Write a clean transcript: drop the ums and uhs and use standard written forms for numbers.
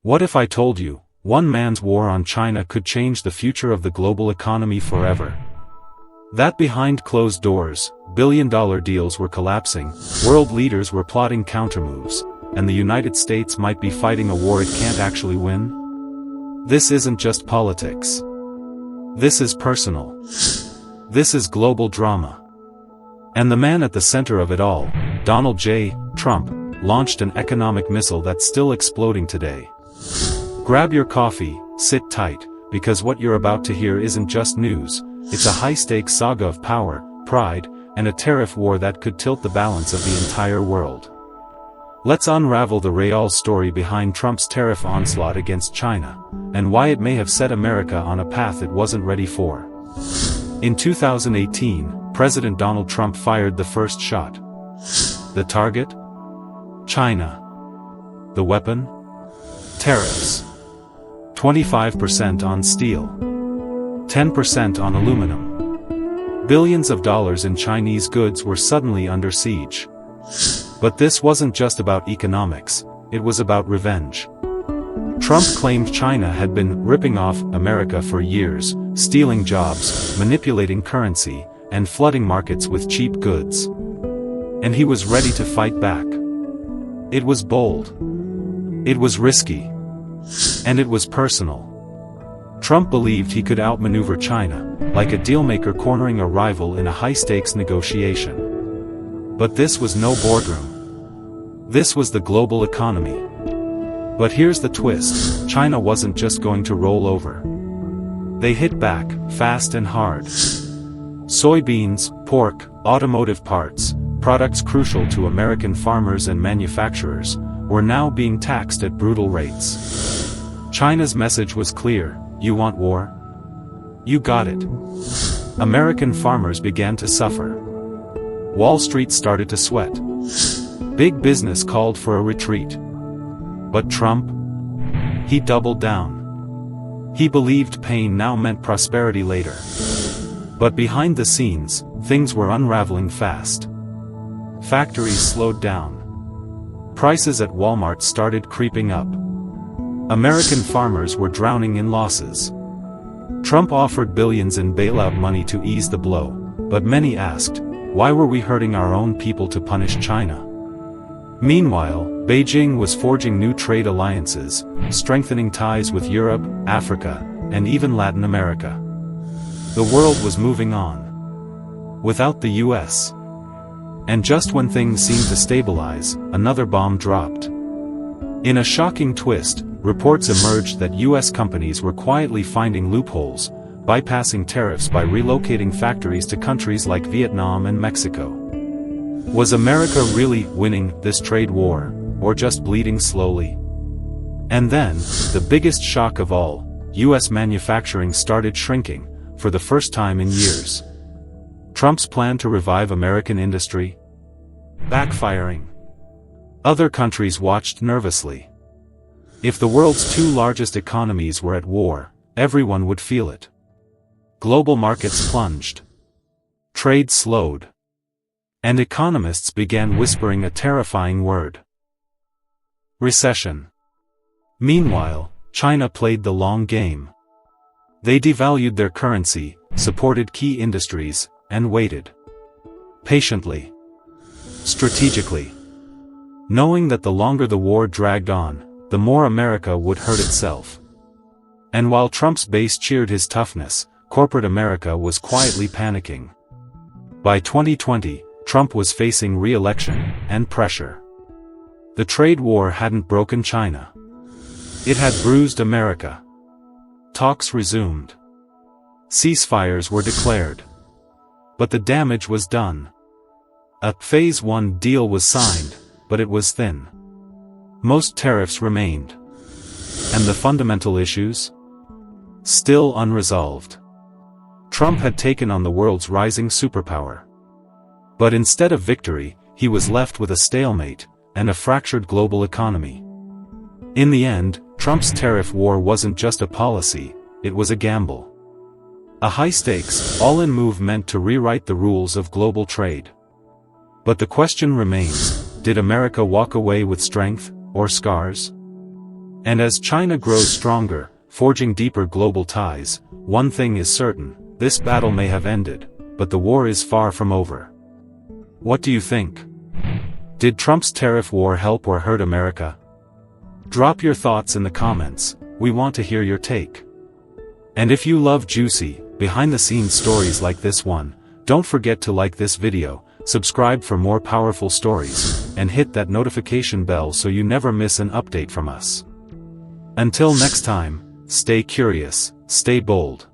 What if I told you, one man's war on China could change the future of the global economy forever? That behind closed doors, billion-dollar deals were collapsing, world leaders were plotting countermoves, and the United States might be fighting a war it can't actually win? This isn't just politics. This is personal. This is global drama. And the man at the center of it all, Donald J. Trump, launched an economic missile that's still exploding today. Grab your coffee, sit tight, because what you're about to hear isn't just news, it's a high-stakes saga of power, pride, and a tariff war that could tilt the balance of the entire world. Let's unravel the real story behind Trump's tariff onslaught against China, and why it may have set America on a path it wasn't ready for. In 2018, President Donald Trump fired the first shot. The target? China. The weapon? Tariffs. 25% on steel. 10% on aluminum. Billions of dollars in Chinese goods were suddenly under siege. But this wasn't just about economics, it was about revenge. Trump claimed China had been ripping off America for years, stealing jobs, manipulating currency, and flooding markets with cheap goods. And he was ready to fight back. It was bold. It was risky. And it was personal. Trump believed he could outmaneuver China, like a dealmaker cornering a rival in a high-stakes negotiation. But this was no boardroom. This was the global economy. But here's the twist, China wasn't just going to roll over. They hit back, fast and hard. Soybeans, pork, automotive parts, products crucial to American farmers and manufacturers, were now being taxed at brutal rates. China's message was clear: you want war? You got it. American farmers began to suffer. Wall Street started to sweat. Big business called for a retreat. But Trump? He doubled down. He believed pain now meant prosperity later. But behind the scenes, things were unraveling fast. Factories slowed down. Prices at Walmart started creeping up. American farmers were drowning in losses. Trump offered billions in bailout money to ease the blow, but many asked, why were we hurting our own people to punish China? Meanwhile, Beijing was forging new trade alliances, strengthening ties with Europe, Africa, and even Latin America. The world was moving on. Without the US. And just when things seemed to stabilize, another bomb dropped. In a shocking twist, reports emerged that US companies were quietly finding loopholes, bypassing tariffs by relocating factories to countries like Vietnam and Mexico. Was America really winning this trade war, or just bleeding slowly? And then, the biggest shock of all, US manufacturing started shrinking, for the first time in years. Trump's plan to revive American industry? Backfiring. Other countries watched nervously. If the world's two largest economies were at war, everyone would feel it. Global markets plunged. Trade slowed. And economists began whispering a terrifying word: recession. Meanwhile, China played the long game. They devalued their currency, supported key industries, and waited. Patiently. Strategically. Knowing that the longer the war dragged on, the more America would hurt itself. And while Trump's base cheered his toughness, corporate America was quietly panicking. By 2020, Trump was facing re-election and pressure. The trade war hadn't broken China. It had bruised America. Talks resumed. Ceasefires were declared. But the damage was done. A Phase 1 deal was signed, but it was thin. Most tariffs remained. And the fundamental issues? Still unresolved. Trump had taken on the world's rising superpower. But instead of victory, he was left with a stalemate, and a fractured global economy. In the end, Trump's tariff war wasn't just a policy, it was a gamble. A high-stakes, all-in move meant to rewrite the rules of global trade. But the question remains, did America walk away with strength, or scars? And as China grows stronger, forging deeper global ties, one thing is certain, this battle may have ended, but the war is far from over. What do you think? Did Trump's tariff war help or hurt America? Drop your thoughts in the comments, we want to hear your take. And if you love juicy, behind-the-scenes stories like this one, don't forget to like this video, subscribe for more powerful stories, and hit that notification bell so you never miss an update from us. Until next time, stay curious, stay bold.